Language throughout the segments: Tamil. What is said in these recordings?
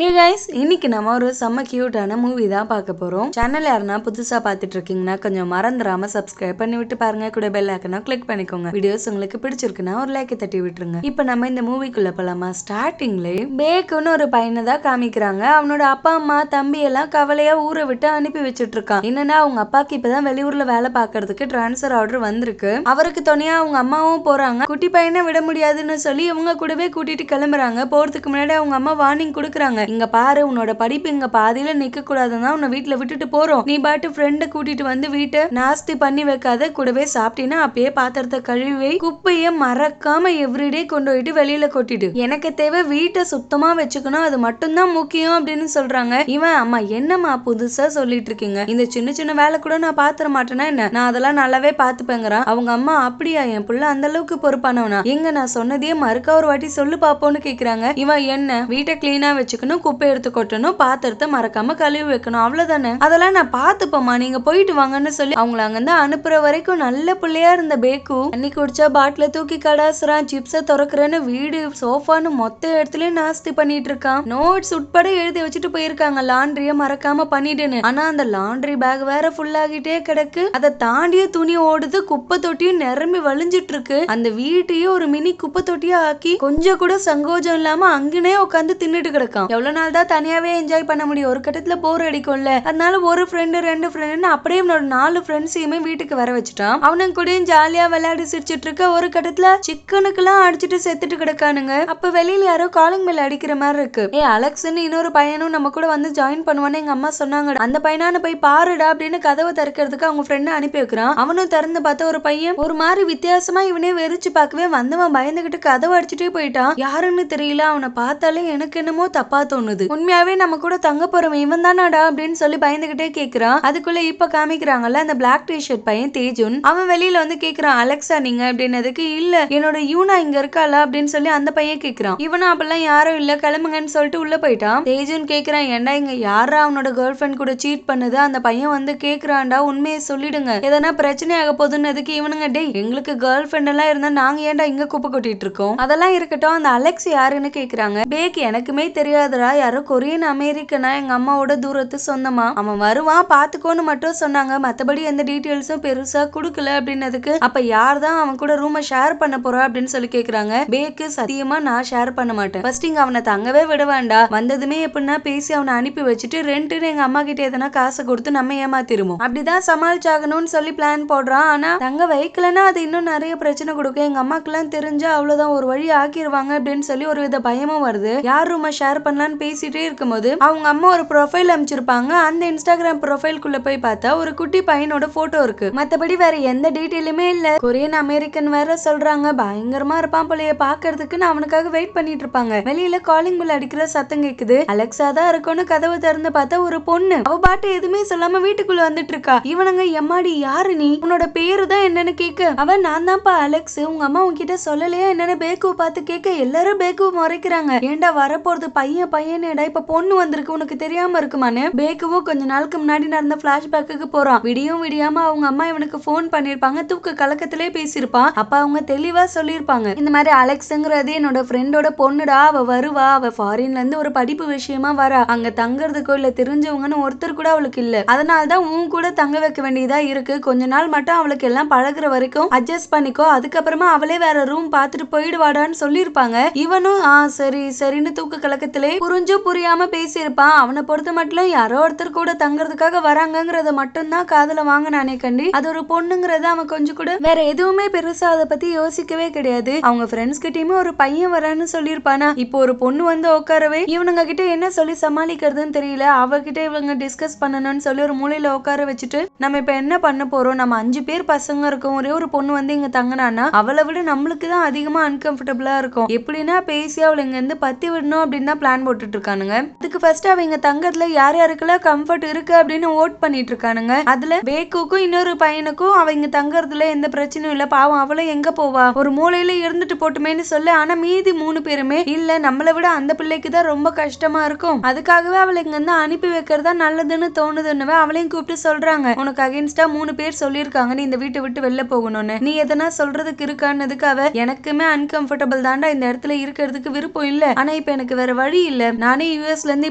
ஹே கைஸ், இன்னைக்கு நம்ம ஒரு செம்ம கியூட்டான மூவி தான் பார்க்க போறோம். சேனல் யாருன்னா புதுசா பார்த்துட்டு இருக்கீங்கன்னா கொஞ்சம் மறந்துடாம சப்ஸ்கிரைப் பண்ணி விட்டு பாருங்க. கூட பெல் ஐக்கனை கிளிக் பண்ணிக்கோங்க. வீடியோஸ் உங்களுக்கு பிடிச்சிருக்குன்னா ஒரு லைக் தட்டி விட்டுருங்க. இப்போ நம்ம இந்த மூவிக்குள்ள போலாமா? ஸ்டார்டிங்ல பேக்குன்னு ஒரு பையனை தான் காமிக்கிறாங்க. அவனோட அப்பா அம்மா தம்பி எல்லாம் கவலையா ஊரை விட்டு அனுப்பி வச்சுட்டு இருக்கான். என்னன்னா அவங்க அப்பாக்கு இப்பதான் வெளியூர்ல வேலை பார்க்கறதுக்கு டிரான்ஸ்ஃபர் ஆர்டர் வந்திருக்கு. அவருக்கு துணையா அவங்க அம்மாவும் போறாங்க. குட்டி பையனை விட முடியாதுன்னு சொல்லி இவங்க கூடவே கூட்டிட்டு கிளம்புறாங்க. போறதுக்கு முன்னாடி அவங்க அம்மா வார்னிங் கொடுக்குறாங்க. இங்க பாரு, உன்னோட படிப்பு இங்க பாதியில நிக்க கூடாதுன்னா உன்னை வீட்டுல விட்டுட்டு போறோம். நீ பாட்டு ஃப்ரெண்ட கூட்டிட்டு வந்து வீட்டை நாஸ்தி பண்ணி வைக்காத. கூடவே சாப்பிட்டீங்கன்னா அப்பயே பாத்திரத்தை கழுவி குப்பைய மறக்காம எவ்ரிடே கொண்டு போயிட்டு வெளியில கொட்டிட்டு. எனக்கு தேவை வீட்டை சுத்தமா வச்சுக்கணும், அது மட்டும்தான் முக்கியம் அப்படின்னு சொல்றாங்க. இவன் அம்மா என்னம்மா புதுசா சொல்லிட்டு இருக்கீங்க, இந்த சின்ன சின்ன வேலை கூட நான் பாத்திர மாட்டேன்னா என்ன, நான் அதெல்லாம் நல்லாவே பாத்துப்பேங்கிறான். அவங்க அம்மா அப்படியா, என் புள்ள அந்த அளவுக்கு பொறுப்பானவனா, எங்க நான் சொன்னதையே மறுக்கா ஒரு வாட்டி சொல்லு பாப்போன்னு கேக்குறாங்க. இவன் என்ன வீட்டை கிளீனா வச்சுக்கணும், குப்பை எடுத்து கொட்டணும், பாத்திரத்தை மறக்காம கழுவி வைக்கணும், அவ்வளவுதானே, அதெல்லாம் நான் பாத்துப்போமா, நீங்க போயிட்டு வாங்கன்னு சொல்லி அவங்கள அங்கிருந்து அனுப்புற வரைக்கும் நல்ல பிள்ளையா இருந்த பேக்கு தண்ணி குடிச்சா பாட்டில தூக்கி கடாசுறான், சிப்ஸ திறக்கிறேன்னு வீடு சோஃபான்னு மொத்த இடத்துலயும் நாஸ்தி பண்ணிட்டு இருக்கான். நோட்ஸ் உட்பட எழுதி வச்சுட்டு போயிருக்காங்க, லாண்ட்ரிய மறக்காம பண்ணிடுன்னு. ஆனா அந்த லாண்ட்ரி பேக் வேற ஃபுல் ஆகிட்டே கிடக்கு. அதை தாண்டிய துணி ஓடுது, குப்பை தொட்டியும் நிரம்பி வலிஞ்சிட்டு இருக்கு. அந்த வீட்டையே ஒரு மினி குப்பை தொட்டியா ஆக்கி கொஞ்சம் கூட சங்கோஜம் இல்லாம அங்கனே உட்காந்து தின்னுட்டு கிடக்கான். எவ்வளவு நாள் தான் தனியாவே என்ஜாய் பண்ண முடியும், ஒரு கட்டத்துல போர் அடிக்கும்ல. அதனால ஒரு ஃப்ரெண்டு ரெண்டு ஃப்ரெண்டு அப்படியே என்னோட 4 ஃப்ரெண்ட்ஸையுமே வீட்டுக்கு வர வச்சுட்டான். அவனுக்கு கூட ஜாலியா விளையாடி சிரிச்சிட்டு இருக்க. ஒரு கட்டத்துல சிக்கனுக்கெல்லாம் அடிச்சுட்டு செத்துட்டு கிடக்கானுங்க. அப்ப வெளியில யாரோ காலிங் பெல் அடிக்கிற மாதிரி இருக்கு. அலெக்ஸ்ன்னு இன்னொரு பையனும் நம்ம கூட வந்து ஜாயின் பண்ணுவான்னு எங்க அம்மா சொன்னாங்க. அந்த பையனான போய் பாருடா அப்படின்னு கதவை திறக்கிறதுக்கு அவங்க ஃப்ரெண்ட் அனுப்பி வைக்கிறான். அவனும் திறந்து பார்த்த ஒரு பையன் ஒரு மாதிரி வித்தியாசமா இவனே வெறிச்சு பார்க்கவே வந்தவன் பயந்துகிட்டு கதவை அடிச்சுட்டே போயிட்டான். யாருன்னு தெரியல, அவனை பார்த்தாலே எனக்கு என்னமோ தப்பா தோணுது. உண்மையாவே நம்ம கூட தங்க போறவன் இவன் தானாடா அப்படின்னு சொல்லி பயந்துகிட்டே கேக்குறான். அதுக்குள்ள இப்ப காமிக்கிறாங்கல்ல அந்த பிளாக் டி-ஷர்ட் பையன் தேஜுன். அவன் வெளியில வந்து கேக்குறான், அலெக்ஸா நீங்க அப்படின்னதுக்கு இல்ல என்னோட யூனா இங்க இருக்காளா அப்படின்னு சொல்லி அந்த பையன் கேக்குறான். இவனும் அப்பெல்லாம் யாரும் இல்ல கிளம்புங்கன்னு சொல்லிட்டு உள்ள போயிட்டான். தேஜுன் கேக்குறான், ஏண்டா இங்க யாரா அவனோட கேர்ள் ஃபிரெண்ட் கூட சீட் பண்ணுது? அந்த பையன் வந்து கேக்குறான்டா, உண்மையை சொல்லிடுங்க, எதனா பிரச்சனை ஆக போதுன்னதுக்கு இவனுங்க, டேய் எங்களுக்கு கேர்ள் ஃபிரெண்ட் எல்லாம் இருந்தா நாங்க ஏன்டா இங்க குப்பை கொட்டிட்டு இருக்கோம், அதெல்லாம் இருக்கட்டும், அந்த அலெக்ஸ் யாருன்னு கேக்குறாங்க. பேக் எனக்குமே தெரியாதுடா, யாரோ கொரியன் அமெரிக்கனா, எங்க அம்மாவோட தூரத்து சொந்தமா, அவன் வருவான் பாத்துக்கோன்னு மட்டும் சொன்னாங்க, மத்தபடி எந்த டீடைல்ஸும் பெருசா குடுக்கல அப்படின்னதுக்கு அப்ப யார் தான் அவன் கூட ரூமை ஷேர் பண்ண போறா அப்படின்னு சொல்லி கேக்குறாங்க. பேக்கு சத்தியமா நான் ஷேர் பண்ண மாட்டேன், ஃபர்ஸ்ட் இங்க அவனை தங்கவே விட வேண்டாம், வந்ததுமே எப்படின்னா பேசி அவனை அனுப்பி வச்சுட்டு ரெண்டுன்னு எங்க அம்மா கிட்ட எதனா காசை கொடுத்து நம்ம ஏமாத்திருவோம், அப்படிதான் சமாளிச்சாகணும்னு சொல்லி பிளான் போடுறான். ஆனா தங்க வைக்கலன்னா அது இன்னும் நிறைய பிரச்சனை கொடுக்கும், எங்க அம்மாக்கு எல்லாம் தெரிஞ்சா அவ்வளவுதான் ஒரு வழி ஆக்கிடுவாங்க அப்படின்னு சொல்லி ஒரு வித பயமும் வருது. யார் ரூமை ஷேர் பண்ணலான்னு பேசிட்டே இருக்கும்போது அவங்க அம்மா ஒரு ப்ரொஃபைல் அமைச்சிருப்பாங்க. அந்த இன்ஸ்டாகிராம் ப்ரொஃபைல்குள்ள போய் பார்த்தா ஒரு குட்டி பையனோட போட்டோ இருக்கு, மத்தபடி வேற எந்த டீடைலுமே இல்ல. கொரியன் அமெரிக்கன் வேற சொல்றாங்க, பயங்கரமா இருப்பான் போலயே பாக்குறதுக்கு. நான் அவனுக்காக வெயிட் பண்ணிட்டு இருப்பாங்க. வெளியில காலிங் பெல் அடிக்கிற சத்தம் கேக்குது. அலெக்ஸா தான் இருக்கும்னு கதவு திறந்து பார்த்தா ஒரு பொண்ணு, அவ பாட்டு எதுவுமே சொல்லாம வீட்டுக்குள்ள வந்துட்டு இருக்கா. இவனுங்க, எம்மாடி யாரு நீ, உன்னோட பேரு தான் என்னன்னு கேட்க, அவன் நான் தான்ப்பா அலெக்ஸ், உங்க அம்மா உன்கிட்ட சொல்லலையா என்னன்னு பேக்குவை பார்த்து கேட்க எல்லாரும் பேக்குவை முறைக்கிறாங்க. ஏண்டா வரப்போறது பையன் பையனேடா, இப்ப பொண்ணு வந்திருக்கு உனக்கு தெரியாம இருக்குமான்னு. பேக்குவும் கொஞ்ச நாளுக்கு முன்னாடி நடந்த பிளாஷ்பேக்கு போறான். விடியும் விடியாம அவங்க அம்மா இவனுக்கு போன் பண்ணிருப்பாங்க, தூக்க கலக்கத்திலே பேசியிருப்பான். அப்ப அவங்க தெளிவா சொல்லிருப்பாங்க, இந்த மாதிரி அலெக்ஸ்ங்கிறது என்னோட ஃப்ரெண்டோட பொண்ணுடா, அவ வருவா, அவ ஃபாரின்ல இருந்து ஒரு படிப்பு விஷயமா வரா, அங்க தங்கறதுக்கோ இல்ல தெரிஞ்சவங்கன்னு ஒருத்தர் கூட அவளுக்கு இல்ல, அதனாலதான் உன் கூட தங்க வைக்க வேண்டியதா இருக்கு, கொஞ்ச நாள் மட்டும் அவளுக்கு எல்லாம் பழகுற வரைக்கும் அட்ஜஸ்ட் பண்ணிக்கோ, அதுக்கப்புறமா அவளே வேற ரூம் பாத்துட்டு போயிடுவாடான்னு சொல்லிருப்பாங்க. இவனும் சரி சரின்னு தூக்க கலக்கத்திலே புரிஞ்சும் புரியாம பேசியிருப்பான். அவனை பொறுத்த மட்டும் யாரோ ஒருத்தர் கூட தங்கறதுக்காக வராங்கிறத மட்டும்தான் காதுல வாங்கினானே கண்டி, அது ஒரு பொண்ணுங்கிறத அவன் கொஞ்சம் கூட வேற எதுவுமே பெருசா அதை பத்தி யோசிக்கவே கிடையாது. அவங்க ஃப்ரெண்ட்ஸ் கிட்டயுமே ஒரு பையன் வரான்னு சொல்லியிருப்பானா, இப்போ ஒரு பொண்ணு வந்து உட்காரவே இவனுங்க கிட்ட என்ன சொல்லி சமாளிக்கிறதுன்னு தெரியல. அவகிட்ட இவங்க டிஸ்கஸ் பண்ணணும்னு சொல்லி ஒரு மூலையில உட்கார வச்சுட்டு, நம்ம இப்ப என்ன பண்ண போறோம், நம்ம 5 பேர் பசங்க இருக்கோம், ஒரே ஒரு பொண்ணு வந்து இங்க தங்கினானா அவளை விட நம்மளுக்கு தான் அதிகமா அன்கம்ஃபர்டபுளா இருக்கும், எப்படின்னா பேசி அவளை இங்க இருந்து பத்தி விடணும் அப்படின்னு தான் பிளான் போட்டுட்டு இருக்கானுங்க. அதுக்கு ஃபர்ஸ்ட் அவங்க தங்கறதுல யார் யாருக்கெல்லாம் கம்ஃபர்ட் இருக்கு அப்படின்னு ஓட் பண்ணிட்டு இருக்கானுங்க. அதுல பேக்குக்கும் இன்னொரு பையனுக்கும் அவங்க தங்கறதுல எந்த பிரச்சனையும் இல்ல, பாவம் அவளை எங்க போவா, ஒரு மூலையில இருந்துட்டு போட்டுமேன்னு சொல்லு. ஆனா மீதி 3 பேருமே இல்ல, நம்மளை விட அந்த பிள்ளைக்கு தான் ரொம்ப கஷ்டமா இருக்கும், அதுக்காகவே அவளை இங்க இருந்து அனுப்பி வைக்கிறதா நல்லதுன்னு தோணுதுன்னு அவளையும் கூப்பிட்டு சொல்றாங்க. உனக்கு அகைன்ஸ்டா 3 பேர் சொல்லிருக்காங்க நீ இந்த வீட்டை விட்டு வெளில போகணும்னு, நீ எதனா சொல்றதுக்கு இருக்கானதுக்கு அவ எனக்குமே அன்கம்ஃபர்டபுள் தாண்டா, இந்த இடத்துல இருக்கிறதுக்கு விருப்பம் இல்ல, ஆனா இப்ப எனக்கு வேற வழி இல்ல, நானே யூஎஸ்ல இருந்து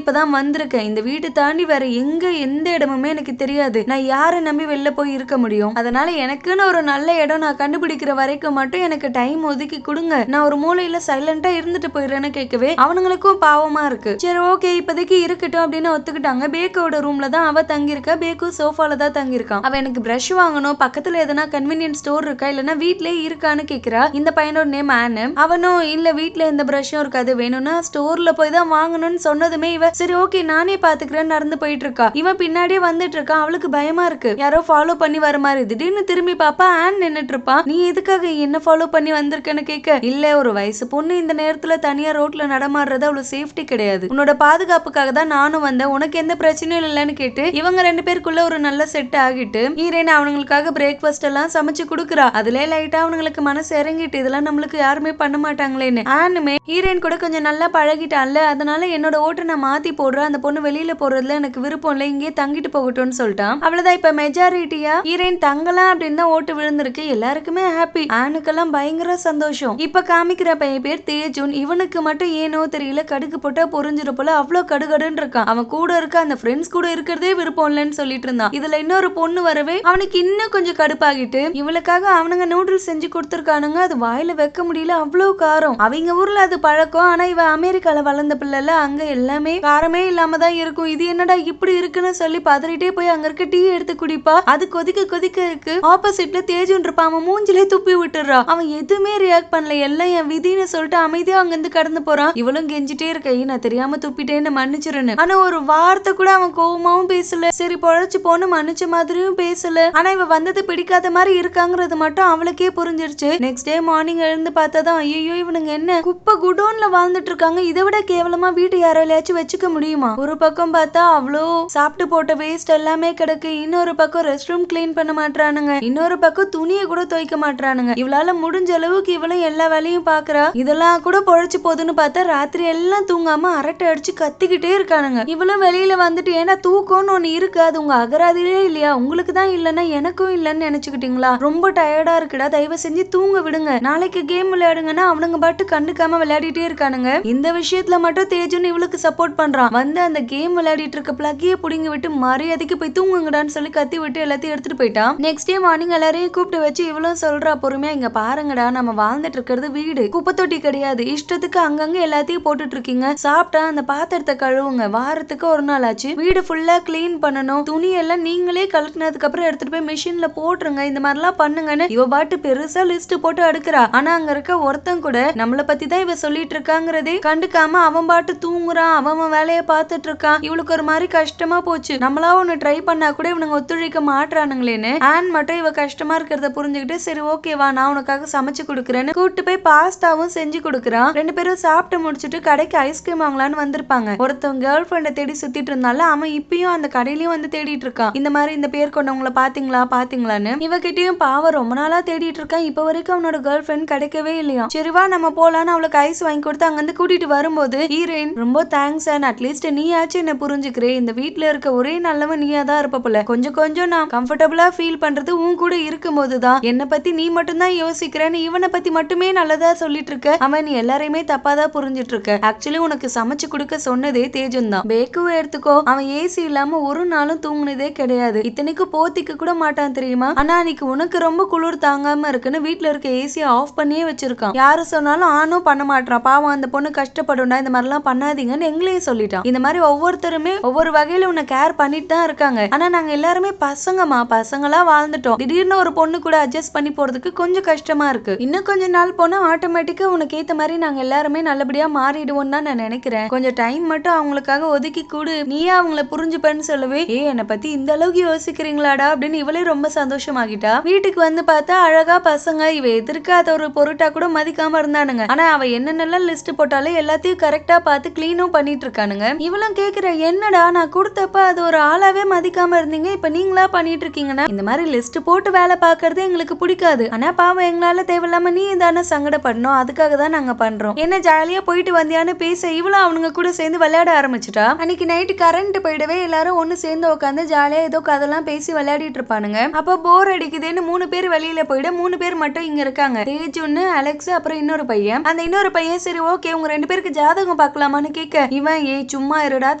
இப்பதான் வந்திருக்கேன். இந்த வீட்டை தாண்டி வேற எந்த இடமுமே எனக்கு தெரியாது. நான் யாரை நம்பி வெளில போய் இருக்க முடியும்? அதனால எனக்குன்னு ஒரு நல்ல இடம் நான் கண்டுபிடிக்கிற வரைக்கும் மட்டும் எனக்கு டைம் ஒதுக்கி கொடுங்க. நான் ஒரு மூலையில சைலண்டா இருந்துட்டு போயிடுறேன்னு கேட்கவே அவனுங்களுக்கும் பாவமா இருக்கு. சரி ஓகே இப்போதைக்கு இருக்கட்டும் அப்படின்னு ஒத்துக்கிட்டாங்க. பேக்கோட ரூம்ல தான் அவ தங்கியிருக்கா. பேக்கு சோஃபால தான் தங்கியிருக்கான். அவ எனக்கு பிரஷ் வாங்கணும், பக்கத்துல எதனா கன்வீனியன்ஸ் ஸ்டோர் இருக்கா இல்லன்னா வீட்லயே இருக்கான்னு கேக்குறா. இந்த பையனோட நேம் ஆனு. அவனும் இல்ல வீட்ல எந்த பிரஷும் இருக்காது, வேணும்னா ஸ்டோர்ல போய் தான் வாங்கணும்னு சொன்னதுமே இவ சரி ஓகே நானே பாத்துக்கிறேன் நடந்து போயிட்டு இருக்கா. இவன் பின்னாடியே வந்துட்டு இருக்கான். அவளுக்கு பயமா இருக்கு, யாரோ ஃபாலோ பண்ணி வர மாதிரி. திடீர்னு திரும்பி பாப்பா ஆன் நின்னுட்டு இருப்பா. நீ எதுக்காக என்ன ஃபாலோ பண்ணி வந்திருக்கன்னு கேட்க, இல்ல ஒரு வயசு பொண்ணு இந்த நேரத்துல தனியா ரோட்ல நடமாடுறது அவ்வளவு சேஃப்டி கிடையாது, உன்னோட பாதுகாப்புக்காக தான் நானும் வந்தேன், உனக்கு எந்த பிரச்சனையும் இல்லைன்னு கேட்டு இவங்க ரெண்டு பேருக்குள்ள ஒரு நல்ல செட் ஆகிட்டு ஹீரோயின் அவனுங்களுக்காக பிரேக்ஃபாஸ்ட் எல்லாம் சமைச்சு கொடுக்குறா. அதுல லைட்டா அவனுங்களுக்கு மனசு இறங்கிட்டு இதெல்லாம் நம்மளுக்கு யாருமே பண்ண மாட்டாங்களேன்னு. ஆனுமே ஹீரோயின் கூட கொஞ்சம் நல்லா பழகிட்டான்ல, அதனால என்னோட ஓட்டை நான் மாத்தி போடுறேன், அந்த பொண்ணு வெளியில போறதுல எனக்கு விருப்பம் இல்லை, இங்கே தங்கிட்டு போகட்டும்னு சொல்லிட்டான். அவ்வளவுதான் இப்ப மெஜாரிட்டியா ஹீரோயின் தங்கலாம் அப்படின்னு தான் ஓட்டு விழுந்திருக்கு. எல்லாருக்குமே ஹாப்பி, ஆனுக்கெல்லாம் பயங்கர சந்தோஷம். இப்ப காமிக்கிற பையன் பேர் தேஜுன். இவனுக்கு மட்டும் ஏனோ தெரியல கடுக்கு போட்டா பொறிஞ்சிரு போல அவ்வளவு கடுகடுன்னு இருக்கான். அவன் கூட இருக்க அந்த ஃப்ரெண்ட்ஸ் கூட இருக்கிறதே விருப்பம் இல்லைன்னு சொல்லிட்டு இருந்தான். இதுல இன்னொரு பொண்ணு வரவே அவனுக்கு இன்னும் கொஞ்சம் கடுப்பாகிட்டு இவளுக்காக அவனுங்க நூடுல்ஸ் செஞ்சு கொடுத்துருக்கானுங்க. அது வாயில வைக்க முடியல, அவ்வளவு காரம். அவங்க ஊர்ல அது பழக்கம், ஆனா இவ அமெரிக்கால வளர்ந்த பிள்ளைல அங்க எல்லாமே காரமே இல்லாம தான் இருக்கும். இது என்னடா இப்படி இருக்குன்னு சொல்லி பதறிட்டே போய் அங்க இருக்க டீ எடுத்து குடிப்பா. அது கொதிக்க கொதிக்க இருக்கு. ஆப்போசிட்ல தேஜுன் இருப்பான். அவன் மூஞ்சிலே துப்பி விட்டுறான். அவன் எதுவுமே ரியாக்ட் பண்ணல, எல்லாம் என் விதின்னு சொல்லிட்டு அமைதியா அங்க இருந்து கடந்து போறான். இவளும் கெஞ்சிட்டே இருக்க, நான் தெரியாம துப்பிட்டேன்னு மன்னிச்சிருன்னு. ஆனா ஒரு வார்த்தை கூட அவன் கோவமாவும் பேசல, சரி பொழைச்சு போன்னு மன்னிச்ச மாதிரியும் பேசல. ஆனா இவ வந்தது பிடிக்காத மாதிரி இருக்காங்கிறது மட்டும் அவளுக்கே புரிஞ்சிருச்சு. நெக்ஸ்ட் டே மார்னிங் எழுந்து பார்த்தாதான் ஐயோ இவனுங்க என்ன குப்பை குடோன்ல வாழ்ந்துட்டு இருக்காங்க, இதை விட கேவலமா வீட்டு யாராலையாச்சும் வச்சுக்க முடியுமா? ஒரு பக்கம் பார்த்தா அவ்வளோ சாப்பிட்டு போட்ட வேஸ்ட் எல்லாமே கிடக்கு, இன்னொரு பக்கம் ரெஸ்ட் ரூம் கிளீன் பண்ண மாட்டானுங்க, இன்னொரு பக்கம் துணியை கூட துவைக்க மாட்டானுங்க. இவளால முடிஞ்ச அளவுக்கு இவளும் எல்லா வேலையும் பாக்குறா. இதெல்லாம் கூட பொழைச்சு போதுன்னு பார்த்தா ராத்திரி எல்லாம் தூங்காம அரட்டை அடிச்சு கத்திக்கிட்டே இருக்கானுங்க. இவளும் வெளியில வந்துட்டு ஏன்னா தூக்கம்னு ஒண்ணு இருக்கு, அது உங்க அகராதிலே இல்லையா, உங்களுக்கு தான் இல்லைன்னா எனக்கும் இல்லைன்னு நினைச்சுக்கிட்டீங்களா, ரொம்ப டயர்டா இருக்குடா, தயவு செஞ்சு தூங்க விடுங்க, நாளைக்கு கேம் விளையாடுங்கன்னா அவனுங்க பாட்டு கண்டுக்காம விளையாடிட்டே இருக்கானுங்க. இந்த விஷயத்துல மட்டும் தேஜுன்னு இவளுக்கு சப்போர்ட் பண்றான். வந்து அந்த கேம் விளையாடிட்டு இருக்க பிளக்கிய புடிங்கி விட்டு மரியாதைக்கு போய் தூங்குங்கடான்னு சொல்லி கத்தி விட்டு எல்லாத்தையும் எடுத்துட்டு போயிட்டான். நெக்ஸ்ட் டே மார்னிங் எல்லாரையும் கூப்பிட்டு வச்சு இவளும் சொல்றா பொறுமையா, இங்க பாருங்கடா நம்ம வாழ்ந்துட்டு இருக்கிறது வீடு, குப்பை தொட்டி கிடையாது, இஷ்டத்துக்கு அங்கங்க எல்லாத்தையும் போட்டுட்டு இருக்கீங்க, சாப்பிட்டா அந்த பாத்திரத்தை கழுவுங்க, வாரத்துக்கு ஒரு நாள் ஆச்சு, வீடு ஃபுல்லா கிளீன் பண்ணணும், துணி எல்லாம் நீங்களே கலக்கினதுக்கு அப்புறம் எடுத்துட்டு போய் மிஷின்ல போட்டுருங்க, இந்த மாதிரிலாம் பண்ணுங்கன்னு இவ பாட்டு பெருசா லிஸ்ட் போட்டு அடுக்குறா. ஆனா அங்க இருக்க ஒருத்தன் கூட நம்மளை பத்தி தான் இவ சொல்லிட்டு இருக்காங்கிறதே கண்டுக்காம அவன் பாட்டு தூங்குறான், அவன் வேலையை பார்த்துட்டு இருக்கான். இவளுக்கு ஒரு மாதிரி கஷ்டமா போச்சு, நம்மளா ஒண்ணு ட்ரை பண்ணா கூட இவனுங்க ஒத்துழைக்க மாட்டானுங்களேன்னு. ஆன் மட்டும் இவ கஷ்டமா இருக்கிறத புரிஞ்சுக்கிட்டு சரி ஓகேவா நான் உனக்காக சமைச்சு கொடுக்குறேன்னு கூப்பிட்டு போய் பாஸ்தாவும் செஞ்சு கொடுக்குறான். ரெண்டு பேரும் சாப்பிட்டு முடிச்சுட்டு கடைக்கு ஐஸ்கிரீம் வாங்கலான்னு வந்திருப்பாங்க. ஒருத்தவங்க கேர்ள் ஃப்ரெண்டை தேடி சுத்திட்டு இருந்தால அவன் இப்பயும் அந்த கடையிலயும் வந்து தேடிட்டு இருக்கான். இந்த மாதிரி இந்த பேர் கொண்டவங்களை பாத்தீங்களான்னு இவகிட்டயும் பாவம் ரொம்ப நாளா தேடிட்டு இருக்கான். இப்ப வரைக்கும் அவனோட கேர்ள் ஃப்ரெண்ட் கிடைக்கவே இல்லையா. சரிவா நம்ம போலான்னு அவளுக்கு ஐஸ் வாங்கி கொடுத்து அங்கிருந்து கூட்டிட்டு வரும்போது ஹீரோயின் ரொம்ப தேங்க்ஸ் அண்ட் அட்லீஸ்ட் நீயாச்சும் என்ன புரிஞ்சுக்கிறே, இந்த வீட்டுல இருக்க ஒரே நல்லவன் நீயா தான் இருப்ப போல, கொஞ்சம் கொஞ்சம் நான் கம்ஃபர்டபுளா ஃபீல் பண்றது உன் கூட இருக்கும் போதுதான், என்ன பத்தி நீ மட்டும் தான் யோசிக்கிறேன்னு இவனை பத்தி மட்டுமே நல்லதா சொல்லிட்டு இருக்க, அவன் நீ எல்லாரையுமே தப்பாதான் புரிஞ்சிட்டு இருக்க. ஆக்சுவலி உனக்கு சமைச்சு கொடுக்க சொன்னதே தேஜன் தான். பேக்குவை எடுத்துக்கோ, அவன் ஏசி இல்லாம ஒரு நாளும் தூங்குனதே கிடையாது, இத்தனைக்கு போத்திக்க கூட மாட்டான் தெரியுமா. ஆனா அன்னைக்கு உனக்கு ரொம்ப குளிர் தாங்காம இருக்குன்னு வீட்டுல இருக்க ஏசியை ஆஃப் பண்ணியே வச்சிருக்கான். யாரு சொன்னாலும் ஆனும் பண்ண மாட்டான், பாவம் அந்த பொண்ணு கஷ்டப்படும்டா, இந்த மாதிரி எல்லாம் பண்ணாதீங்கன்னு எங்களையும் சொல்லிட்டான். இந்த மாதிரி ஒவ்வொருத்தருமே ஒவ்வொரு வகையில உன்னை கேர் பண்ணிட்டு தான் இருக்காங்க. ஆனா நாங்க எல்லாருமே பசங்களா வாழ்ந்துட்டோம், திடீர்னு ஒரு பொண்ணு கூட அட்ஜஸ்ட் பண்ணி போறதுக்கு கொஞ்சம் கஷ்டமா இருக்கு. இன்னும் கொஞ்ச நாள் போனா ஆட்டோமேட்டிக்கா உனக்கு ஏத்த மாதிரி நாங்க எல்லாருமே நல்லபடியா மாறிடுவோம் தான் நான் நினைக்கிறேன். கொஞ்சம் டைம் மட்டும் அவங்களுக்காக ஒதுக்கி கூடு, நீயே அவங்கள புரிஞ்சுப்பேன்னு சொல்லவே என்னை பத்தி இந்த அளவுக்கு யோசிக்கிறீங்களாடா அப்படின்னு இவளே ரொம்ப சந்தோஷமாகிட்டா. வீட்டுக்கு வந்து பார்த்தா அழகா பசங்க இவ எதிர்க்காத ஒரு பொருட்டா கூட மதிக்காம இருந்தானுங்க. ஆனா அவ என்னென்னலாம் லிஸ்ட் போட்டாலே எல்லாத்தையும் கரெக்டா பார்த்து கிளீனும் பண்ணிட்டு இருக்கானுங்க. இவளும் கேக்குற என்னடா நான் கொடுத்தப்ப அது ஒரு ஆளாவே மதிக்காம இருந்தீங்க, இப்ப நீங்களா பண்ணிட்டு இருக்கீங்கன்னா, இந்த மாதிரி லிஸ்ட் போட்டு வேலை பாக்குறது எங்களுக்கு பிடிக்காது, ஆனா பாவம் எங்களால தேவையில்லாம நீ தானே சங்கடப்படணும், அதுக்காக தான் நாங்க பண்றோம், என்ன ஜாலியா போயிட்டு வந்தியான்னு பேச இவளும் அவனுங்க கூட சேர்ந்து விளையாட ஆரம்பிச்சுட்டா. அன்னைக்கு நைட்டு கரண்ட் போயிடவே எல்லாரும் ஒண்ணு சேர்ந்து உட்காந்து ஜாலியா ஏதோ கதெல்லாம் பேசி விளையாடிட்டு இருப்பானுங்க. அப்ப போர் அடிக்குதுன்னு 3 பேர் வெளியில போயிட 3 பேர் மட்டும் இங்க இருக்காங்க, தேஜுன்னு அலெக்ஸ் அப்புறம் இன்னொரு பையன். அந்த இன்னொரு பையன் சரி ஓகே உங்க 2 பேருக்கு ஜாதகம் பார்க்கலாம் பாக்கலாமான்னு கேட்க இவன் ஏய் சும்மா இருடா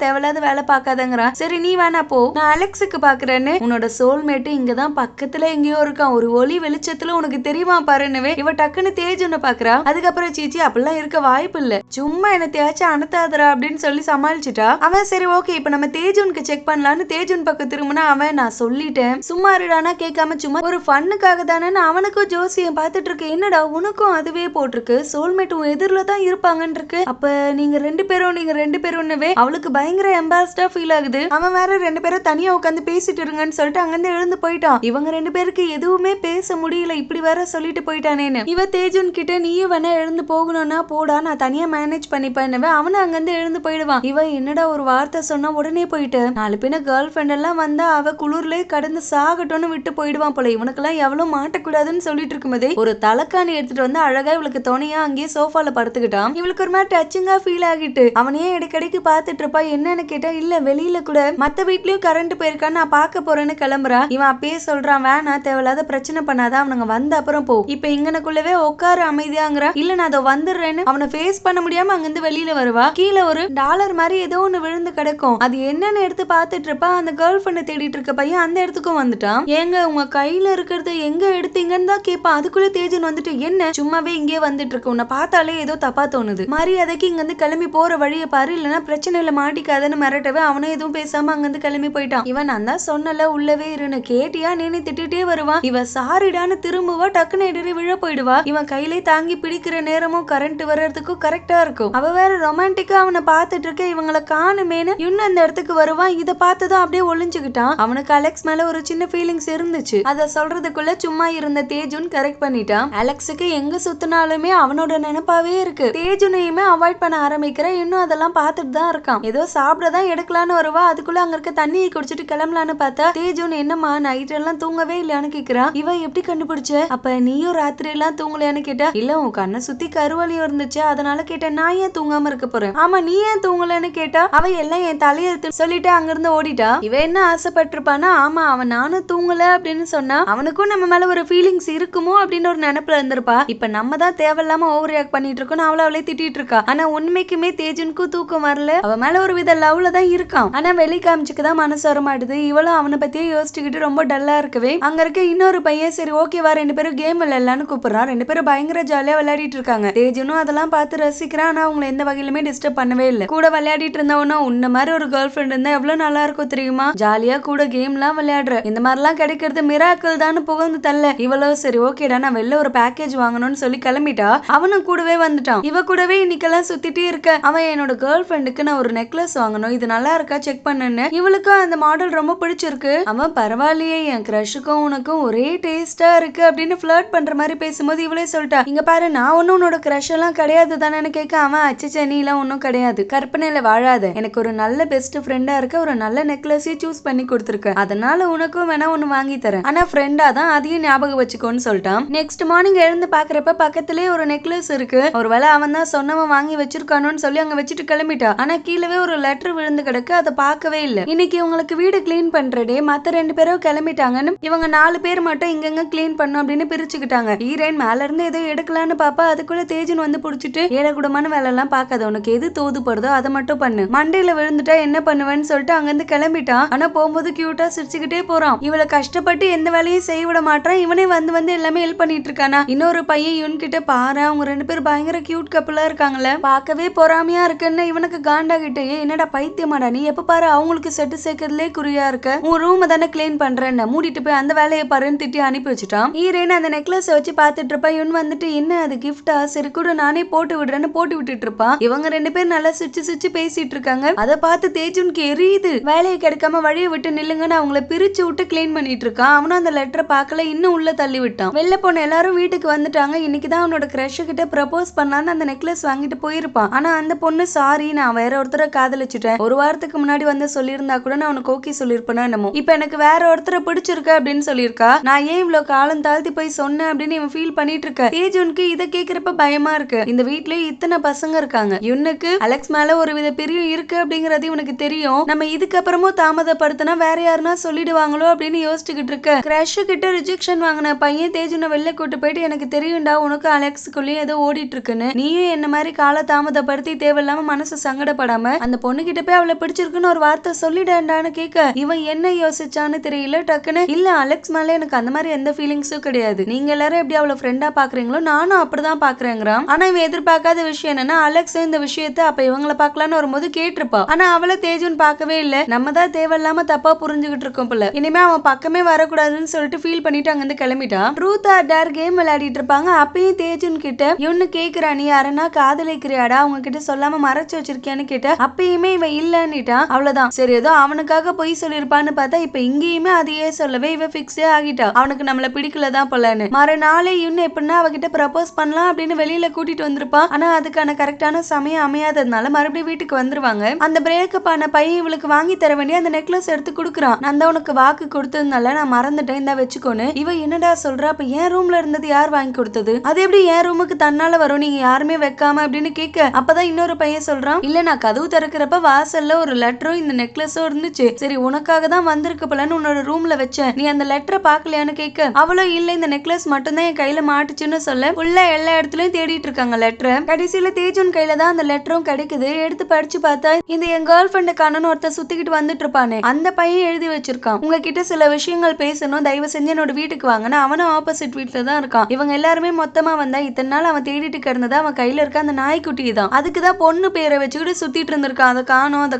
தேவையில்லாத வேலை பாக்காதங்கிறான். சரி நீ வேணா போ, நான் அலெக்ஸுக்கு பாக்குறேன்னு. உன்னோட சோல்மேட்டு இங்கதான் பக்கத்துல எங்கேயோ இருக்கான், ஒரு ஒளி வெளிச்சத்துல உனக்கு தெரியுமா பாருன்னு இவ டக்குன்னு தேஜுன்னு பாக்குறா. அதுக்கப்புறம் சீச்சி அப்படிலாம் இருக்க வாய்ப்பு இல்ல, சும்மா என்ன தேய்ச்சி அனுத்தாதரா அப்படின்னு சொல்லி சமாளிச்சுட்டா. அவன் சரி ஓகே இப்ப நம்ம தேஜுனுக்கு செக் பண்ணலான்னு தேஜுன் பக்கம் திரும்பினா அவன் நான் சொல்லிட்டேன் சும்மா இருடானா கேட்காம சும்மா ஒரு ஃபன்னுக்காக தானே அவனுக்கும் ஜோசியம் பார்த்துட்டு இருக்கு. என்னடா உனக்கும் அதுவே போட்டிருக்கு, சோல்மேட் உன் எதிரில தான் இருப்பாங்கன்னு இருக்கு. அப்ப நீங்க ரெண்டு பேரும்னவே அவளுக்கு பயங்கர எம்பாரஸ்டா ஃபீல் ஆகுது. அவன் வேற ரெண்டு பேரும் தனியா உட்காந்து பேசிட்டு இருங்கன்னு சொல்லிட்டு அங்கிருந்து எழுந்து போயிட்டான். இவங்க ரெண்டு பேருக்கு எதுவுமே பேச முடியல, இப்படி வேற சொல்லிட்டு போயிட்டானேன்னு. இவ தேஜுன் கிட்ட நீயும் வேணா எழுந்து போகணும்னா போடா நான் தனியா மேனேஜ் பண்ணிப்பேன்னு அவனை அங்கிருந்து எழுந்து போயிடுவான். இவ என்னடா ஒரு வார்த்தை சொன்னா உடனே போயிட்டு நாலு பின்ன கேர்ள் ஃபிரெண்ட் எல்லாம் வந்தா அவ குளிர்லயே கடந்து சாகட்டும்னு விட்டு போயிடுவான் போல. இவனுக்கெல்லாம் எவ்வளவு மாட்டக்கூடாதுன்னு சொல்லிட்டு இருக்கும்போதே ஒரு தலைக்காணி எடுத்துட்டு வந்து அழகா இவளுக்கு துணையா அங்கேயே சோஃபால படுத்துக்கிட்டான். இவளுக்கு ஒரு மாதிரி டச்சிங்கா ஃபீல் ஆகிட்டு அவனையே இடைக்கடைக்கு பாத்துட்டு இருப்பா. என்னன்னு கேட்டா இல்ல வெளியில கூட மத்த வீட்லயும் கரண்ட் போயிருக்கான்னு நான் பாக்க போறேன்னு கிளம்புறா. இவன் அப்பயே சொல்றான் வேணா தேவையில்லாத பிரச்சனை பண்ணாத, அவனுங்க வந்த அப்புறம் போ, இப்ப இங்கனக்குள்ளவே உட்காரு அமைதியாங்கிற. இல்ல நான் அதை வந்துடுறேன்னு அவனை ஃபேஸ் பண்ண முடியாம அங்கிருந்து வெளியில வருவா. கீழே ஒரு டாலர் மாதிரி ஏதோ ஒண்ணு விழுந்து கிடக்கும், அது என்னன்னு எடுத்து பாத்துட்டு இருப்பா. அந்த கேர்ள் ஃபிரெண்ட் தேடிட்டு இருக்க பையன் அந்த இடத்துக்கும் வந்துட்டான். ஏங்க உங்க கையில இருக்கிறது எங்க எடுத்தீங்கன்னு தான் கேட்பான். அதுக்குள்ள தேஜன் வந்துட்டு என்ன சும்மாவே இங்கே வந்துட்டு இருக்கு, உன்னை பார்த்தாலே ஏதோ தப்பா தோணுது, மரியாதைக்கு இங்க இருந்து கிளம்பி போற வழியை பாரு, இல்லைன்னா பிரச்சனையில மாட்டிக்காதன்னு மிரட்டவே அவனும் எதுவும் பேசாம அங்கிருந்து கிளம்பி போயிட்டான். இவன் நான் தான் சொன்னல உள்ளவே இருன்னு கேட்டியா நீனு திட்டிட்டே வருவான். இவ சாரிடான்னு திரும்புவா, டக்குன்னு எதிரி விழ போயிடுவா. இவன் கையிலே தாங்கி பிடிக்கிற நேரமும் கரண்ட் வர்றதுக்கும் கரெக்டா இருக்கும். அவ வேற ரொமான்டிக்கா அவனை பார்த்துட்டு இருக்க, இவங்களை காணுமேனு இன்னும் அந்த இடத்துக்கு வருவான். இதை பார்த்ததும் அப்படியே ஒளிஞ்சுக்கிட்டான். அவனுக்கு அலெக்ஸ் மேல ஒரு சின்ன ஃபீலிங்ஸ் இருந்துச்சு, அத சொல்றதுக்குள்ள சும்மா இருந்த தேஜுன் கரெக்ட் பண்ணிட்டான். அலெக்ஸுக்கு எங்க சுத்தினாலுமே அவனோட நினைப்பாவே இருக்கு. தேஜுனையுமே அவாய்ட் பண்ண ஆரம்பிக்கிற, இன்னும் அதெல்லாம் பார்த்துட்டு தான் இருக்கான். ஏதோ சாப்பிடதான் எடுக்கலான்னு வருவா, அதுக்குள்ள அங்க இருக்க தண்ணியை குடிச்சிட்டு கிளம்பலான்னு பார்த்தா தேஜுன் என்னமா நைட் எல்லாம் தூங்கவே இல்லையான்னு கேக்குறான். இவ எப்படி கண்டுபிடிச்ச, அப்ப நீயும் ராத்திரி எல்லாம் தூங்கலையான்னு கேட்டா இல்ல உன் கண்ணை சுத்தி கருவலியும் இருந்துச்சு அதனால கேட்டேன், நான் ஏன் தூங்காம இருக்க போறேன். ஆமா நீ ஏன் தூங்கலன்னு கேட்டா அவ எல்லாம் என் தலையெழுத்து சொல்லிட்டு அங்கிருந்து ஓடிட்டா. இவ என்ன ஆசைப்பட்டிருப்பானா ஆமா அவன் நானும் தூங்கல அப்படின்னு சொன்னா அவனுக்கும் நம்ம மேல ஒரு ஃபீலிங்ஸ் இருக்குமோ அப்படின்னு ஒரு நினைப்புல இருந்திருப்பா. இப்ப நம்ம தான் தேவையில்லாம ஓவர் ரியாக்ட் பண்ணிட்டு இருக்கோம், அவளே திட்டிட்டு இருக்கா. ஆனா உண்மைக்குமே தேஜனுக்கும் தூக்கம் வரல, அவ மேல ஒரு வித லவ்ல தான் இருக்கான். ஆனா வெளி காமிச்சுக்குதான் மனசு வர மாட்டுது. இவளும் அவனை பத்தியே யோசிச்சுக்கிட்டு ரொம்ப டல்லா இருக்கவே அங்க இருக்க இன்னொரு பையன் சரி ஓகேவா ரெண்டு பேரும் கேம் விளையாடலான்னு கூப்பிடுறான். ரெண்டு பேரும் பயங்கர ஜாலியா விளையாடிட்டு இருக்காங்க. தேஜனும் அதெல்லாம் பார்த்து ரசிக்கிறான். ஆனா அவங்களை எந்த வகையிலுமே டிஸ்டர்ப் பண்ணவே இல்லை. கூட விளையாடிட்டு இருந்தவனா உன்ன மாதிரி ஒரு கேர்ள் ஃபிரெண்ட் இருந்தா எவ்வளவு நல்லா இருக்கும் தெரியுமா, ஜாலியா கூட கேம் எல்லாம் விளையாடுற, இந்த மாதிரி எல்லாம் கிடைக்கிறது மிராக்கிள் தான் புகழ்ந்து தள்ள. இவ்வளவு சரி ஓகேடா நான் வெளில ஒரு பேக்கேஜ் வாங்கணும்னு சொல்லி கிளம்பிட்டா. அவனும் கூடவே வந்துட்டான். இவ கூடவே இன்னைக்கெல்லாம் சுத்திட்டே இருக்க. அவன் என்னோட கேர்ள் ஃபிரெண்டுக்கு நான் ஒரு நெக்லஸ் வாங்கணும், இது நல்லா இருக்கா செக் பண்ணுன்னு. இவளுக்கும் அந்த மாடல் ரொம்ப பிடிச்சிருக்கு. அவன் பரவாயில்லையே என் கிரஷுக்கும் உனக்கும் ஒரே டேஸ்டா இருக்கு அப்படின்னு ஃபிளர்ட் பண்ற மாதிரி பேசும்போது இவளே சொல்லிட்டா இங்க பாரு நான் ஒன்னும் உன்னோட கிரஷ் எல்லாம் கிடையாது தானே கேட்க அவன் அச்சச்ச நீ எல்லாம் ஒன்னும் கிடையாது, கற்பனையில வாழாத, எனக்கு ஒரு நல்ல பெஸ்ட் ஃப்ரெண்டா இருக்க, ஒரு நல்ல நெக்லஸே சூஸ் பண்ணி கொடுத்துருக்க, அதனால உனக்கும் வேணா ஒன்னு வாங்கி தரேன், ஆனா ஃப்ரெண்டா தான் அதையும் ஞாபகம் வச்சுக்கோன்னு சொல்லிட்டான். நெக்ஸ்ட் மார்னிங் எழுந்து பாக்குறப்ப பக்கத்திலே ஒரு நெக்லஸ் இருக்கு. ஒருவேளை அவன் தான் சொன்னவன் வாங்கி வச்சிருக்கானோன்னு சொல்லி அங்க வச்சுட்டு கிளம்பிட்டா. ஆனா கீழவே ஒரு லெட்டர் விழுந்து கிடக்கு, அதை பார்க்கவே இல்லை. இன்னைக்கு உங்களுக்கு வீடு கிளீன் பண்ற டே, மத்த ரெண்டு பேரும் கிளம்பிட்டாங்கன்னு இவங்க 4 பேர் மட்டும் இங்கங்க கிளீன் பண்ணும் அப்படின்னு பிரிச்சுக்கிட்டாங்க. ஈரன் மேல இருந்து ஏதோ எடுக்கலான்னு பாப்பா, அதுக்குள்ள தேஜன் வந்து புடிச்சிட்டு ஏழகுடமான வேலை எல்லாம் பார்க்காத, உனக்கு எது தோதுப்படுதோ அதை மட்டும் பண்ணு, மண்டையில விழுந்துட்டா என்ன பண்ணுவேன்னு சொல்லிட்டு அங்கிருந்து கிளம்பிட்டான். ஆனா போகும்போது கியூட்டா சிரிச்சுக்கிட்டே போறான். இவளை கஷ்டப்பட்டு எந்த வேலையும் செய்ய விட மாட்டான். இவனே வந்து வந்து எல்லாமே ஹெல்ப் பண்ணிட்டு இருக்கானா. இன்னொரு பையன் இவன் கிட்ட பாரு அவங்க ரெண்டு பேரும் பயங்கர கியூட் கப்பலா இருக்காங்கல்ல, பார்க்கவே பொறாமையா இருக்குன்னு இவனுக்கு காண்டா கிட்டே என்னடா பைத்தியமாடா நீ எப்ப பாரு அவங்களுக்கு செட்டு சேர்க்கறதுலே குறியா இருக்க, உன் ரூம் தானே கிளீன் பண்றேன்னு மூடிட்டு போய் அந்த வேலையை பாருன்னு திட்டி அனுப்பி வச்சுட்டான். ஈரேன்னு அந்த நெக்லஸ் வச்சு பாத்துட்டு இருப்பா. இவன் வந்துட்டு என்ன அது கிஃப்டா, சரி கூட நானே போட்டு விடுறேன்னு போட்டு விட்டுட்டு இருப்பான். இவங்க ரெண்டு பேரும் நல்லா சிரிச்சு சிரிச்சு பேசிட்டு இருக்காங்க. அதை பார்த்து தேஜுனுக்கு எரியுது. வேலையை கிடைக்காம வழியை விட்டு நில்லுங்கன்னு அவங்கள பிரிச்சு விட்டு கிளீன் பண்ணிட்டு இருக்கான். அவனும் அந்த லெட்டரை பார்க்கல, இன்னும் உள்ள தள்ளி விட்டான். வெளில போன எல்லாரும் வீட்டுக்கு வந்துட்டாங்க. இன்னைக்குதான் அவனோட கிரஷ் கிட்ட ப்ரப்போஸ் பண்ணலான்னு அந்த நெக்லஸ் வாங்கிட்டு போயிருப்பான். ஆனா அந்த பொண்ணு சாரி நான் வேற ஒருத்தரை காதலிச்சுட்டேன், ஒரு வாரத்துக்கு முன்னாடி வந்து சொல்லியிருந்தா கூட நான் உனக்கு ஓகே சொல்லிருப்பேனா என்னமோ, இப்ப எனக்கு வேற ஒருத்தரை பிடிச்சிருக்க அப்படின்னு சொல்லியிருக்கா. நான் ஏன் இவ்வளவு காலம் தாழ்த்தி போய் சொன்னேன் அப்படின்னு இவன் ஃபீல் பண்ணிட்டு இருக்க. தேஜுனுக்கு இதை கேக்குறப்ப பயமா இருக்கு. இந்த வீட்லயே இத்தனை பசங்க இருக்காங்க, இவனுக்கு அலெக்ஸ் மேல ஒரு வித பிரியம் இருக்கு அப்படிங்கறது இவனுக்கு தெரியும். நம்ம இதுக்கப்புறமும் தாமதப்படுத்தினா வேற யாருன்னா சொல்லிடுவாங்களோ அப்படின்னு யோசிச்சுக்கிட்டு இருக்க. கிரஷ் கிட்ட ரிஜெக்ஷன் வாங்கின பையன் தேஜுனை வெளில கூட்டு போயிட்டு எனக்கு தெரியும்டா உனக்கு அலெக்ஸுக்குள்ளேயும் ஏதோ ஓடிட்டு இருக்குன்னு, நீயும் என்ன மாதிரி கால தாமதப்படுத்தி பத்தி தேவையில்லாம மனசு சங்கடப்படாம அந்த பொண்ணு கிட்ட போய் அவளை பிடிச்சிருக்குன்னு ஒரு வார்த்தை சொல்லிடேன்டான்னு கேட்க இவன் என்ன யோசிச்சான்னு தெரியல. டக்குன்னு இல்ல அலெக்ஸ் மேல எனக்கு அந்த மாதிரி எந்த ஃபீலிங்ஸும் கிடையாது, நீங்க எல்லாரும் எப்படி அவளை ஃப்ரெண்டா பாக்குறீங்களோ நானும் அப்படிதான் பாக்குறேங்கிறான். ஆனா இவன் எதிர்பார்க்காத விஷயம் என்னன்னா அலெக்ஸ் இந்த விஷயத்த அப்ப இவங்களை பாக்கலான்னு வரும்போது கேட்டிருப்பா. ஆனா அவளை தேஜுன் பார்க்கவே இல்ல. நம்ம தான் தேவையில்லாம தப்பா புரிஞ்சுகிட்டு இருக்கோம் போல. இனிமே அவன் பக்கமே வரக்கூடாதுன்னு சொல்லிட்டு ஃபீல் பண்ணிட்டு அங்கிருந்து கிளம்பிட்டா. ட்ரூத் ஆர் டேர் கேம் விளையாடிட்டு இருப்பாங்க. அப்பயும் தேஜுன் கிட்ட இவனு கேக்குறா, நீ யாரனா காதலிக்கிறியாடா, அவங்க கிட்ட சொல்லாம மறைச்சு வச்சிருக்கியான்னு கேட்ட அப்பயுமே இவன் இல்லன்னுட்டான். அவ்வளவுதான். சரி ஏதோ அவனுக்காக பொய் சொல்லிருப்பான்னு பார்த்தா இப்ப இங்கேயுமே அதையே சொல்லவே இவ பிக்ஸே ஆகிட்டா. அவனுக்கு நம்மள பிடிக்கலதான் போலன்னு. மறுநாளே இவனு எப்படின்னா அவகிட்ட ப்ரப்போஸ் பண்ணலாம் அப்படின்னு வெளியில கூட்டிட்டு வந்திருப்பான். ஆனா அதுக்கான கரெக்டான சமயம் அமையாததுனால மறுபடியும் வீட்டுக்கு வந்துருவாங்க. அந்த பிரேக்கப் ஆன பையன் இவளுக்கு வாங்கி தர வேண்டிய அந்த நெக்லஸ் எடுத்து கொடுக்குறான். நான் தான் உனக்கு வாக்கு கொடுத்ததுனால நான் மறந்துட்டேன், இந்த வச்சுக்கோன்னு. இவ என்னடா சொல்றா, அப்ப என் ரூம்ல இருந்தது யார் வாங்கி கொடுத்தது, அது எப்படி என் ரூமுக்கு தன்னால வரும், நீங்க யாருமே வைக்காம அப்படின்னு கேட்க அப்பதான் இன்னொரு பையன் சொல்றான், இல்ல நான் கதவு திறக்கிறப்ப வாசல்ல ஒரு லெட்டரும் இந்த நெக்லஸும் இருந்துச்சு, சரி உனக்காக தான் வந்திருக்கு போலன்னு உன்னோட ரூம்ல வச்சேன், நீ அந்த லெட்டரை பாக்கலையான்னு கேட்க அவளும் இல்ல இந்த நெக்லஸ் மட்டும் தான் என் கையில மாட்டுச்சுன்னு சொல்ல உள்ள எல்லா இடத்துலயும் தேடிட்டு இருக்காங்க லெட்டரை. கடைசியில தேஜுன் கையில தான் அந்த லெட்டரும் கிடைக்குது. எடுத்து படிச்சு பார்த்தா இந்த என் கேர்ள் ஃப்ரெண்ட் காணன்னு ஒருத்தர் சுத்திக்கிட்டு வந்துட்டு இருப்பானே அந்த பையன் எழுதி வச்சிருக்கான், உங்ககிட்ட சில விஷயங்கள் பேசணும், தயவு செஞ்சு என்னோட வீட்டுக்கு வாங்கன்னு. அவனும் ஆப்போசிட் வீட்டுல தான் இருக்கான். இவங்க எல்லாருமே மொத்தமா வந்தா இத்தனை நாள் அவன் தேடிட்டு கிடந்தது அவன் கையில இருக்க அந்த நாய்க்குட்டி தான். அதுக்குதான் பொண்ணு பேரை வச்சுக்கிட்டு சுத்திட்டு இருந்திருக்கான். அதை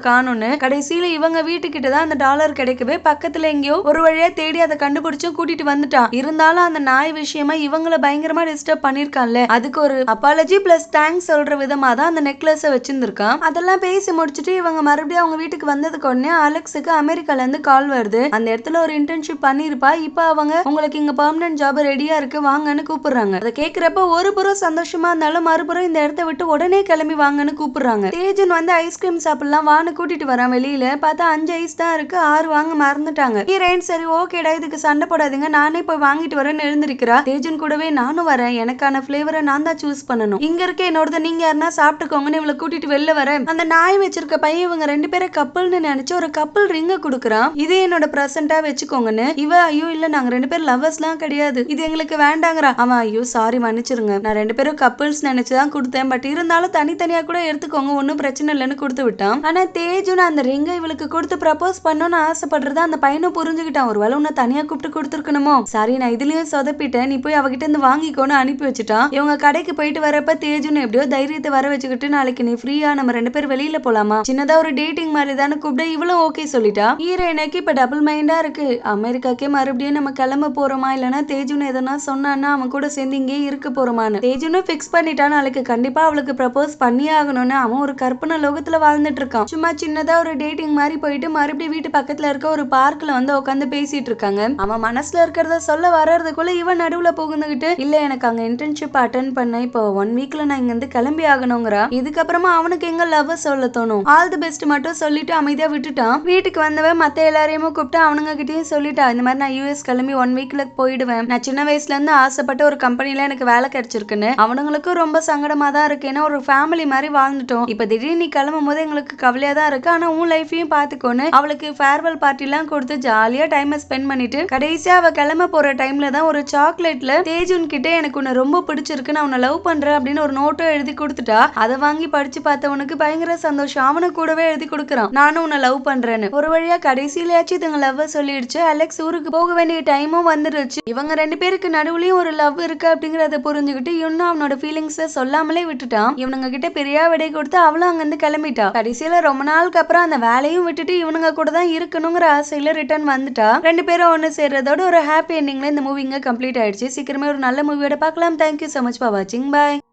காணும்னு கடைசியில இவங்க வீட்டுக்கிட்ட தான் அந்த டாலர் கிடைக்கவே பக்கத்துல எங்கேயோ ஒரு வழியா தேடி அதை கண்டுபிடிச்சும் கூட்டிட்டு வந்துட்டான். இருந்தாலும் அந்த நாய் விஷயமா இவங்கள பயங்கரமா டிஸ்டர்ப் பண்ணிருக்கான்ல, அதுக்கு ஒரு அப்பாலஜி பிளஸ் தேங்க்ஸ் சொல்ற விதமா தான் அந்த நெக்லஸ் வச்சிருந்திருக்கான். அதெல்லாம் பேசி முடிச்சுட்டு இவங்க மறுபடியும் அவங்க வீட்டுக்கு வந்ததுக்கு உடனே அலெக்ஸுக்கு அமெரிக்கால இருந்து கால் வருது. அந்த இடத்துல ஒரு இன்டர்ன்ஷிப் பண்ணிருப்பா. இப்ப அவங்க உங்களுக்கு இங்க பெர்மனன்ட் ஜாப் ரெடியா இருக்கு வாங்கன்னு கூப்பிடுறாங்க. அதை கேக்குறப்ப ஒரு புறம் சந்தோஷமா இருந்தாலும் மறுபுறம் இந்த இடத்த விட்டு உடனே கிளம்பி வாங்கன்னு கூப்பிடுறாங்க. தேஜன் வந்து ஐஸ்கிரீம் சாப்பிடலாம் வான்னு கூட்டிட்டு வரான். வெளியில பார்த்தா 5 ஐஸ் தான் இருக்கு, 6 வாங்க மறந்துட்டாங்க. ஹீரோயின் சரி ஓகேடா இதுக்கு சண்டை போடாதீங்க நானே போய் வாங்கிட்டு வரேன்னு எழுந்திருக்கிறா. தேஜன் கூடவே நானும் வரேன், எனக்கான பிளேவரை நான் தான் சூஸ் பண்ணணும், இங்க இருக்க என்னோட நீங்க யாருன்னா சாப்பிட்டுக்கோங்கன்னு இவளை கூட்டிட்டு வெளில வரேன். அந்த நாய் வச்சிருக்க பையன் இவங்க 2 பேரும் கப்பல்னு நினைச்சு ஒரு கப்பல் ரிங்க கொடுக்குறான். இதே என்னோட பிரசன்டா வச்சுக்கோங்கன்னு. இவ ஐயோ இல்ல நாங்க 2 பேரும் லவ்வர்ஸ்லாம் கிடையாது, இது எங்களுக்கு வேண்டாங்கிறா. அவன் ஐயோ சாரி மன்னிச்சிருங்க, நான் 2 பேரும் கப்பல்ஸ் நினைச்சுதான் கொடுத்தேன், பட் இருந்தாலும் தனித்தனியா கூட எடுத்துக்கோங்க ஒன்னும் பிரச்சனை இல்லைன்னு கொடுத்து விட்டான். ஆனா தேஜுன் அந்த ரிங்கை இவளுக்கு கொடுத்து ப்ரப்போஸ் பண்ணணும்னு ஆசைப்படுறத அந்த பையனும் புரிஞ்சுக்கிட்டான். ஒருவேளை உன்னை தனியா கூப்பிட்டு கொடுத்துருக்கணுமோ, சாரி நான் இதுலயும் சொதப்பிட்டேன், நீ போய் அவகிட்ட இருந்து வாங்கிக்கோன்னு அனுப்பி வச்சுட்டான். இவங்க கடைக்கு போயிட்டு வரப்ப தேஜுன் எப்படியோ தைரியத்தை வர வச்சுக்கிட்டு நாளைக்கு நீ ஃப்ரீயா நம்ம 2 பேரும் வெளியில போலாமா, சின்னதா ஒரு டேட்டிங் மாதிரி தானே கூப்பிட இவளும் ஓகே சொல்லிட்டா. ஹீரோயினுக்கு இப்ப டபுள் மைண்டா இருக்கு, அமெரிக்காக்கே மறுபடியும் நம்ம கிளம்ப போறோமா இல்லனா தேஜுன் எதனா சொன்னான்னா அவன் கூட சேர்ந்து இங்கே இருக்க போறோமான்னு. தேஜுனும் பிக்ஸ் பண்ணிட்டா நாளைக்கு கண்டிப்பா அவளுக்கு ப்ரப்போஸ் பண்ணி ஆகணும்னு. அவன் ஒரு கற்பனை லோகத்துல வாழ்ந்துட்டு இருக்கான். சும்மா சின்னதா ஒரு டேட்டிங் மாதிரி போயிட்டு மறுபடியும் வீட்டு பக்கத்துல இருக்க ஒரு பார்க்ல வந்து உட்காந்து பேசிட்டு இருக்காங்க. அவன் மனசுல இருக்கிறத சொல்ல வர்றதுக்குள்ள இவன் நடுவுல புகுந்துகிட்டு இல்ல எனக்கு அங்க இன்டர்ன்ஷிப் அட்டென்ட் பண்ண இப்போ 1 வீக்ல நான் இங்க இருந்து கிளம்பி ஆகணுங்கிறா. இதுக்கப்புறமா அவனுக்கு எங்க லவ் சொல்ல தோணும். ஆல் தி பெஸ்ட் மட்டும் சொல்லிட்டு அமைதியா விட்டுட்டான். வீட்டுக்கு வந்தவன் மத்த எல்லாரையும் கூப்பிட்டு அவனுங்க கிட்டயும் சொல்லிட்டா இந்த மாதிரி நான் யூஎஸ் கிளம்பி 1 வீக்ல போயிடுவேன், நான் சின்ன வயசுல இருந்து ஆசைப்பட்ட ஒரு கம்பெனில எனக்கு வேலை கிடைச்சிருக்குன்னு. அவனுங்களுக்கும் ரொம்ப சங்கடமா தான் இருக்கு, ஏன்னா ஒரு ஃபேமிலி மாதிரி வாழ்ந்துட்டோம், இப்ப திடீர்னு நீ கிளம்பும் போது எங்களுக்கு கவலையா தான் இருக்கு, ஆனா உன் லைஃபையும் பாத்துக்கோன்னு அவளுக்கு ஃபேர்வெல் பார்ட்டி எல்லாம் கொடுத்து ஜாலியா டைம் ஸ்பெண்ட் பண்ணிட்டு கடைசியா அவ கிளம்ப போற டைம்ல தான் ஒரு சாக்லேட்ல தேஜுன் கிட்ட எனக்கு உன்னை ரொம்ப பிடிச்சிருக்கு நான் உன்னை லவ் பண்றேன் அப்படின்னு ஒரு நோட்டும் எழுதி கொடுத்துட்டா. அதை வாங்கி படிச்சு பார்த்தவனுக்கு பயங்கர சந்தோஷம். அவனு கூடவே எழுதி கொடுக்குறான் நானும் உன்னை லவ் பண்றேன்னு. ஒரு வழியா கடைசியிலாச்சும் இதுங்க லவ் சொல்லிடுச்சு. அலெக்ஸ் ஊருக்கு போக வேண்டிய டைமும் வந்துருச்சு. இவங்க 2 பேருக்கு நடுவுலயும் ஒரு லவ் இருக்கு அப்படிங்கறத புரிஞ்சுக்கிட்டு இன்னும் அவனோட ஃபீலிங்ஸ சொல்லாமலே விட்டுட்டான். இவனுங்க கிட்ட பெரிய விடை கொடுத்து அவளும் அங்கிருந்து கிளம்பிட்டா. கடைசியில ரொம்ப நாளுக்கு அப்புறம் அந்த வேலையும் விட்டுட்டு இவனுங்க கூட தான் இருக்கணுங்கிற ஆசையில ரிட்டர்ன் வந்துட்டா. 2 பேரும் ஒன்னு சேர்றதோட ஒரு ஹாப்பி எண்டிங்ல இந்த மூவி இங்க கம்ப்ளீட் ஆயிடுச்சு. சீக்கிரமே ஒரு நல்ல மூவியோட பார்க்கலாம். Thank you so much for watching. Bye.